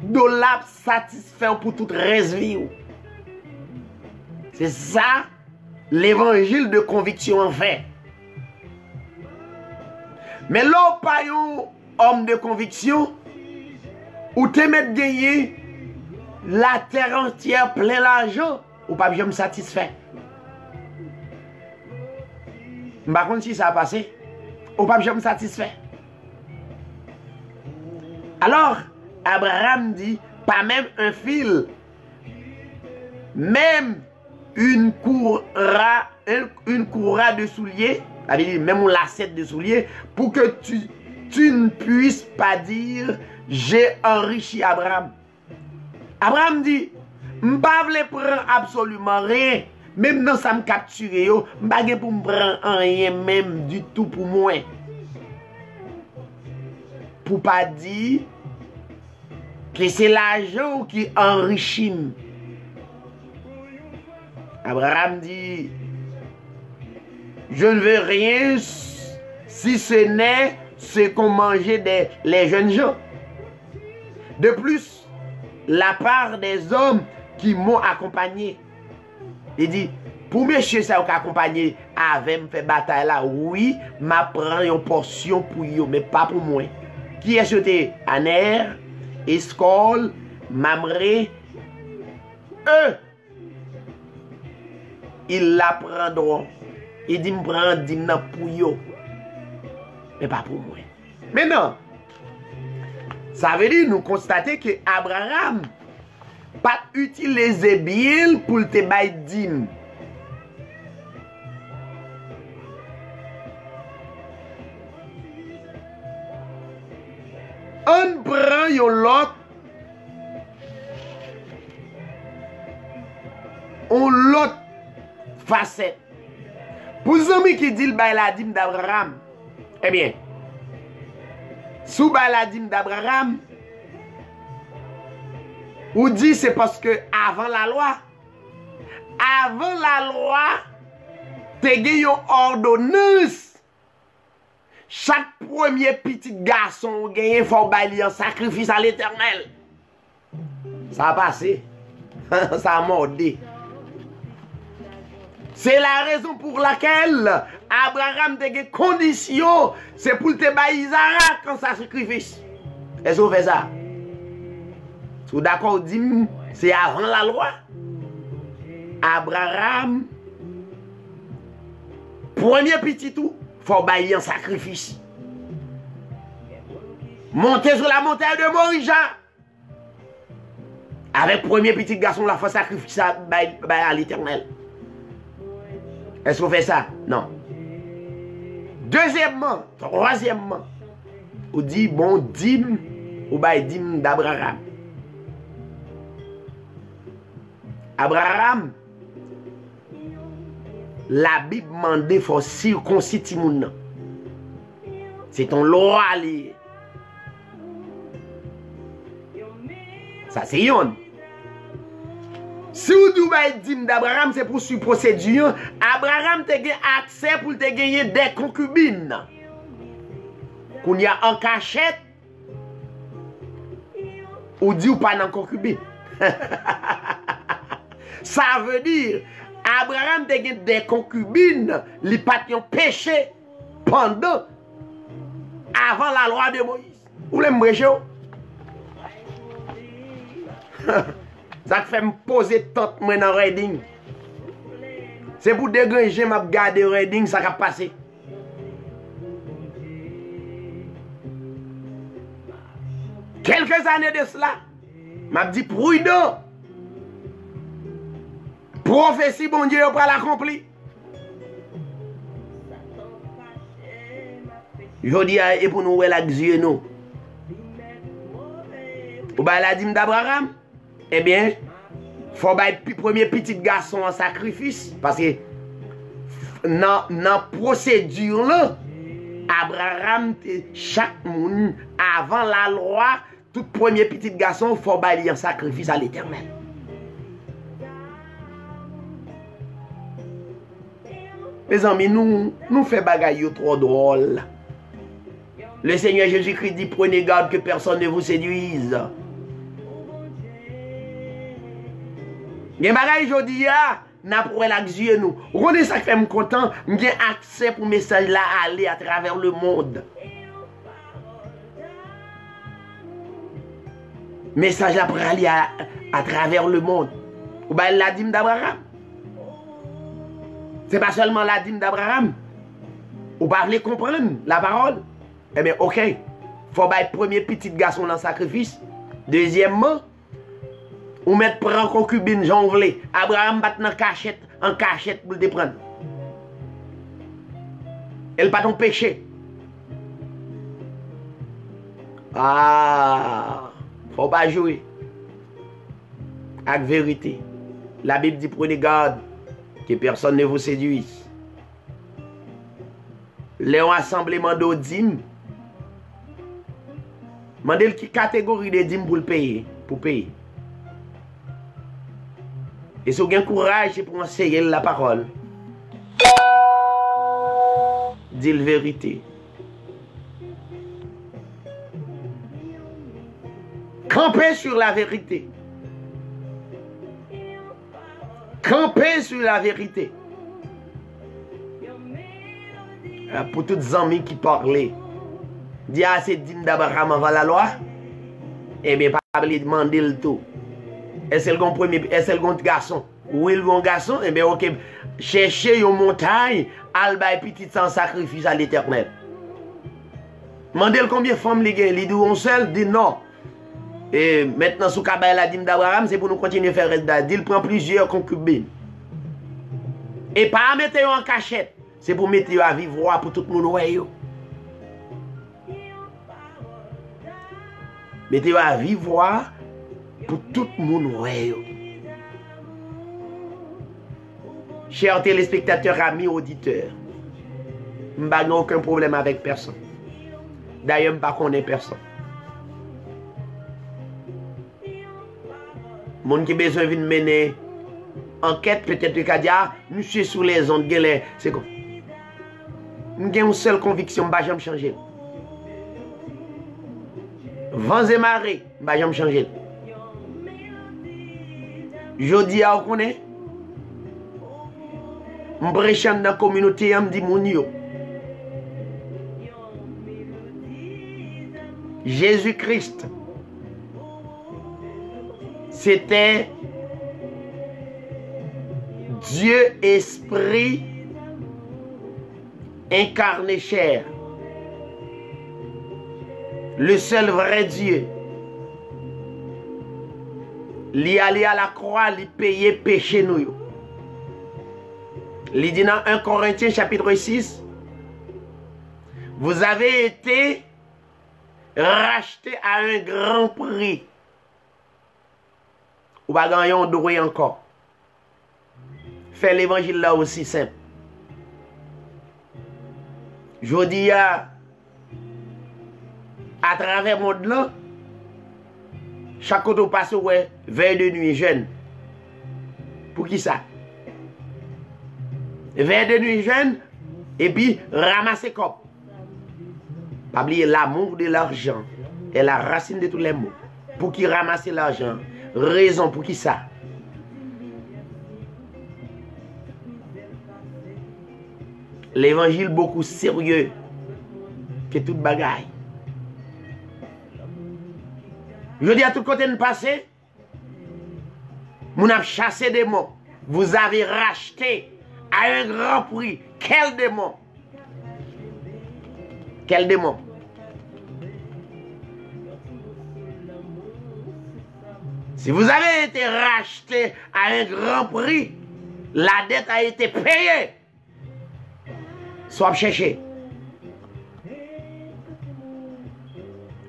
$, satisfait pour toute reste vie. C'est ça, l'évangile de conviction en fait. Mais là, pas un homme de conviction, ou te mettre gagner la terre entière plein l'argent, ou pas bien me satisfait. Par contre, si ça a passé, ou pas bien me satisfait. Alors, Abraham dit, pas même un fil, même une courra de souliers, même un lacet de souliers, pour que tu ne puisses pas dire, j'ai enrichi Abraham. Abraham dit, je ne vais prendre absolument rien, même dans ça me capturer, je ne vais pas prendre rien même du tout pour moi. Pour pas dire que c'est l'argent qui enrichit. Abraham dit, je ne veux rien si ce n'est ce qu'ont mangé les jeunes gens. De plus, la part des hommes qui m'ont accompagné. Il dit, pour monsieur ça qui accompagné avec me fait bataille là, oui, m'a prend une portion pour eux, mais pas pour moi. Qui est sauté? Aner, Escol, Mamré, eux. Ils la prendront. Il dit, me prendre dîner pour eux, mais pas pour moi. Maintenant, ça veut dire nous constater que Abraham pas utilisé bien pour te bailler dîme. On prend l'autre facette. Pour les amis qui disent la dîme d'Abraham, eh bien, sous la dîme d'Abraham, ou dit c'est parce que avant la loi, tu as une ordonnance. Chaque premier petit garçon gagne faut bailler un sacrifice à l'Éternel. Ça a passé. Ça a mordé. C'est la raison pour laquelle Abraham a des conditions. C'est pour te bailler Isaac quand ça sacrifice. Est-ce qu'on fait ça? Si vous d'accord, c'est avant la loi. Abraham, premier petit tout, il faut bailler un sacrifice. Monter sur la montagne de Morija. Avec premier petit garçon, la faut sacrifier à l'Éternel. Est-ce qu'on fait ça? Non. Deuxièmement, troisièmement, on dit bon dîme ou bail dîme d'Abraham. Abraham, la Bible demande faut circoncire Timoun. C'est ton loi. Ça c'est yon. Si vous dites dîme d'Abraham, c'est pour suivre procédure. Abraham te gagné accès pour te gagner des concubines. Qu'on y a en cachette. Ou dit ou pas dans concubine. Ça veut dire, Abraham te gagné des concubines, li pas yon péché pendant, avant la loi de Moïse. Ou les m'breche? Ça fait me poser tante moi dans Reading. C'est pour dégranger m'a garder Reading ça va passer. Quelques années de cela, m'a dit prudent. Prophétie bon Dieu pas l'accompli. Je dis et pour nous la Dieu nous. Ou ba la dîme d'Abraham. Eh bien, il faut que le premier petit garçon en sacrifice. Parce que dans la procédure, là, Abraham, chaque monde, avant la loi, tout premier petit garçon, il faut que un sacrifice à l'Éternel. Mes amis, nous faisons bagaille trop drôle. Le Seigneur Jésus-Christ dit, prenez garde que personne ne vous séduise. Les bagailles aujourd'hui, n'a pour l'axie nous. On est ça qui fait content, j'ai accès pour message là aller à travers le monde. Message là pour aller à travers le monde. Ou bien la dîme d'Abraham. C'est pas seulement la dîme d'Abraham. Ou pas voulez comprendre la parole. Eh bien, ok. Faut battre premier petit garçon dans le sacrifice. Deuxièmement, ou mettre prendre concubine, j'en voulais. Abraham bat en cachette pour le prendre. Elle pas ton péché. Ah, faut pas jouer avec vérité. La Bible dit prenez garde que personne ne vous séduise. Léon assemblement d'Odim. Mandel qui catégorie de dîmes pour le payer, pour payer. Et si vous avez courage, c'est pour enseigner la parole. Dis la vérité. Campez sur la vérité. Campez sur la vérité. Pour toutes les amis qui parlaient, dis à ces dîmes d'Abraham avant la loi, eh bien, pas demander le tout. Est-ce que le garçon? Ou il un garçon? Eh bien, ok, cherchez une montagne, albay petit sans sacrifice à l'Éternel. Demandez combien de femmes il y a, il dit on seul, dit non. Et maintenant, sous Kabbalah, la dîme d'Abraham, c'est pour nous continuer à faire reste. Il prend plusieurs concubines. Et pas mettre en cachette. C'est pour mettre à vivre pour tout le monde. Mettez à vivre pour tout le monde. Chers téléspectateurs, amis, auditeurs, je n'ai aucun problème avec personne. D'ailleurs, je ne connais personne. Mon qui a besoin de mener enquête, peut-être que dire, monsieur sous les ondes, c'est quoi? J'ai une seule conviction, je ne vais jamais changer. Vents et marées, je ne vais jamais changer. Je dis à vous, je prêche dans la communauté, je dis mon yo. Jésus-Christ, c'était Dieu esprit incarné chair. Le seul vrai Dieu. Il allait à la croix, il payait péché nous. Il dit dans 1 Corinthiens chapitre 6, vous avez été racheté à un grand prix. Ou pas gagner un droit encore. Faire l'évangile là aussi simple. Je dis à travers le monde là, chaque côté passe ouais, veille de nuit jeune. Pour qui ça? Veille de nuit jeune et puis ramasser cop. Pas oublier l'amour de l'argent est la racine de tous les maux. Pour qui ramasser l'argent? Raison pour qui ça? L'évangile beaucoup sérieux que toute bagaille. Je dis à tout côté de passer, vous avez chassé des démons. Vous avez racheté à un grand prix. Quel démon? Quel démon? Si vous avez été racheté à un grand prix, la dette a été payée. Soyez cherché.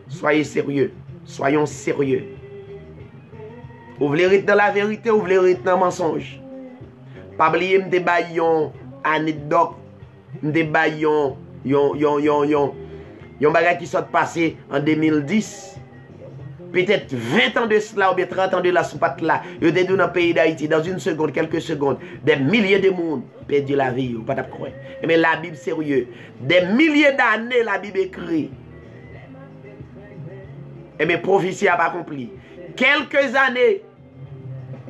Soyez sérieux. Soyons sérieux. Ouvrez dans la vérité, ouvrez dans le mensonge. Pas oublier me débailler une anecdote, me débailler yon bagage qui s'est passé en 2010. Peut-être 20 ans de cela ou bien 30 ans de la soupate là. Yo te dans le pays d'Haïti, dans une seconde, quelques secondes, des milliers de monde perdu la vie. Pas de croire. Mais la Bible sérieux. Des milliers d'années la Bible écrit. Et mes prophéties n'ont pas accompli. Quelques années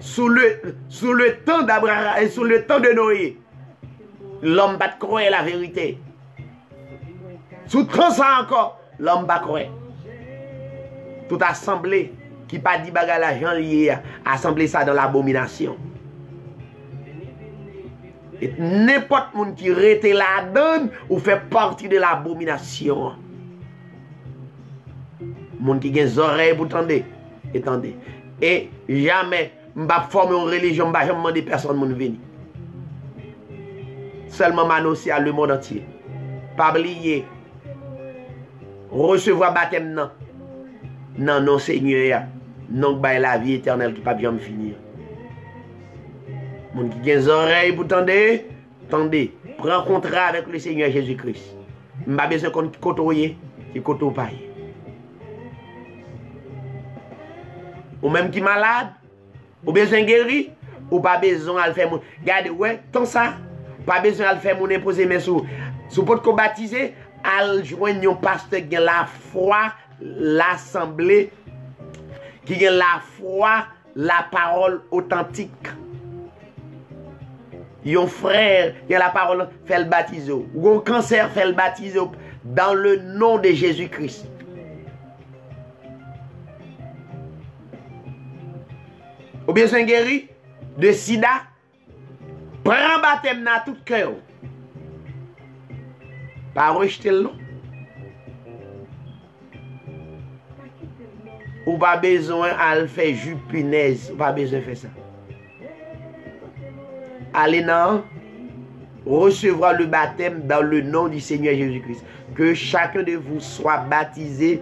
sous le temps d'Abraham et sous le temps de Noé, l'homme va croire la vérité. Sous 30 ans encore, l'homme va croire. Toute assemblée qui pas dit bagarre l'argent lié, assembler ça dans l'abomination. Et n'importe monde qui rete la donne ou fait partie de l'abomination. Monde qui a des oreilles pour tendre, attendez. Et jamais, je ne vais pas former une religion, je ne vais jamais demander personne de venir. Seulement m'annoncer à le monde entier. Pas oublier. Recevoir baptême non. Non, non, Seigneur. Non, que la vie éternelle qui ne peut pas jamais finir. Monde qui a des oreilles pour tendre, tendez. Prends contrat avec le Seigneur Jésus-Christ. Je n'ai pas besoin de côtoyer, qui côtoie pas. Ou même qui est malade, ou besoin de guérir, ou pas besoin de faire mon. Regardez, ouais, tant ça, pas besoin de faire mon imposer, mais sous pour te baptiser, al joindre un pasteur qui a la foi, l'assemblée, qui a la foi, la parole authentique. Yon frère qui a la parole, fait le baptiser. Ou un cancer, fait le baptiser dans le nom de Jésus-Christ. Ou besoin guéri de sida, prends baptême dans tout cœur. Pas rejeter le nom. Ou pas besoin de faire jus punaise. Ou pas besoin de faire ça. Allez non, recevoir le baptême dans le nom du Seigneur Jésus-Christ. Que chacun de vous soit baptisé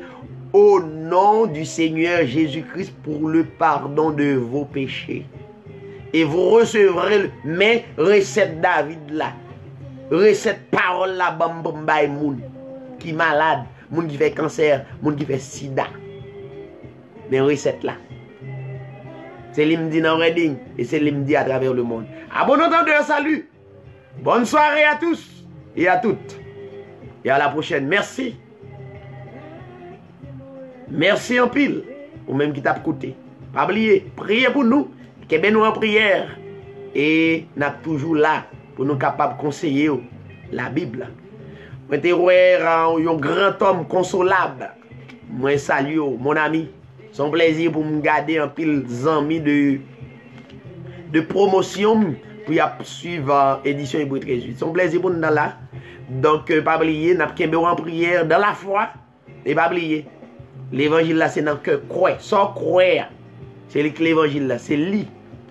au nom du Seigneur Jésus-Christ pour le pardon de vos péchés. Et vous recevrez, mais recette David là, recette parole là, bam bam bay moun, qui malade, moun qui fait cancer, moun qui fait sida. Mais recette là. C'est l'hymne dans Reading et c'est l'hymne à travers le monde. À bon entendeur, salut. Bonne soirée à tous et à toutes. Et à la prochaine. Merci. Merci en pile. Ou même qui t'a écouté. Pas oublier, priez pour nous. Qu'est-ce nous en prière. Et nous sommes toujours là pour nous capables de conseiller la Bible. Moi, je suis un grand homme consolable. Moi, salue mon ami. C'est un plaisir pour me garder un pile d'amis de promotion pour suivre l'édition Hébreu 13. C'est un plaisir pour nous là. Donc, pas oublier, nous sommes en prière dans la foi. Et pas oublier. L'évangile là, c'est dans le cœur. Croire. Sans croire. C'est l'évangile là. C'est lui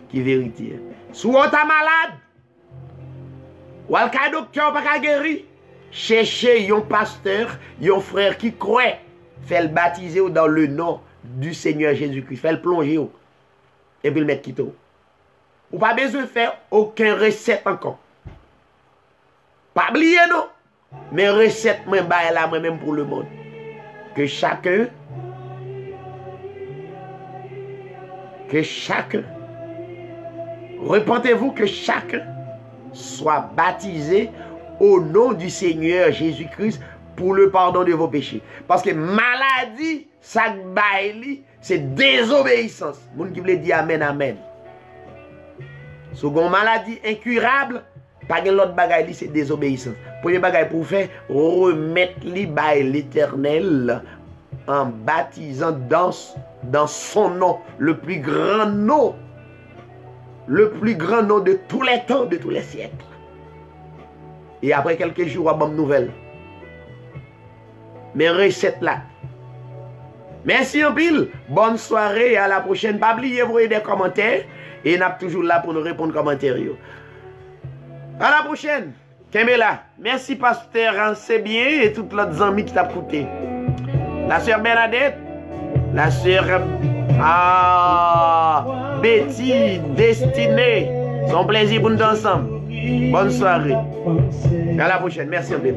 qui est vérité. Si vous êtes malade, ou un docteur pas guéri, cherchez un pasteur, un frère qui croit. Fait le baptiser dans le nom du Seigneur Jésus-Christ. Fait le plonger. Et puis le mettre quitte. Ou pas besoin de faire aucune recette encore. Pas oublier non. Mais recette, moi, là, moi-même pour le monde. Que chacun, repentez-vous que chacun soit baptisé au nom du Seigneur Jésus-Christ pour le pardon de vos péchés. Parce que maladie, ça c'est désobéissance. Moun qui veut dire amen, amen. Seconde maladie incurable, pas de l'autre bagaille, c'est désobéissance. Premier bagaille pour faire, remettre l'Éternel en baptisant dans son nom, le plus grand nom de tous les temps, de tous les siècles. Et après quelques jours, bonne nouvelle. Mais recette là. Merci en pile. Bonne soirée et à la prochaine. Pas oublier de voyer des commentaires. Et nous sommes toujours là pour nous répondre aux commentaires. À la prochaine. Kemela. Merci pasteur. C'est bien. Et toutes les amis qui t'ont écouté. La sœur Bernadette. La sœur Betty. Destinée. C'est un plaisir pour nous ensemble. Bonne soirée. À la prochaine. Merci en pile.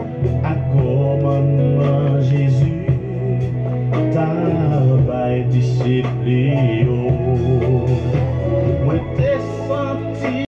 Jésus, ta discipline.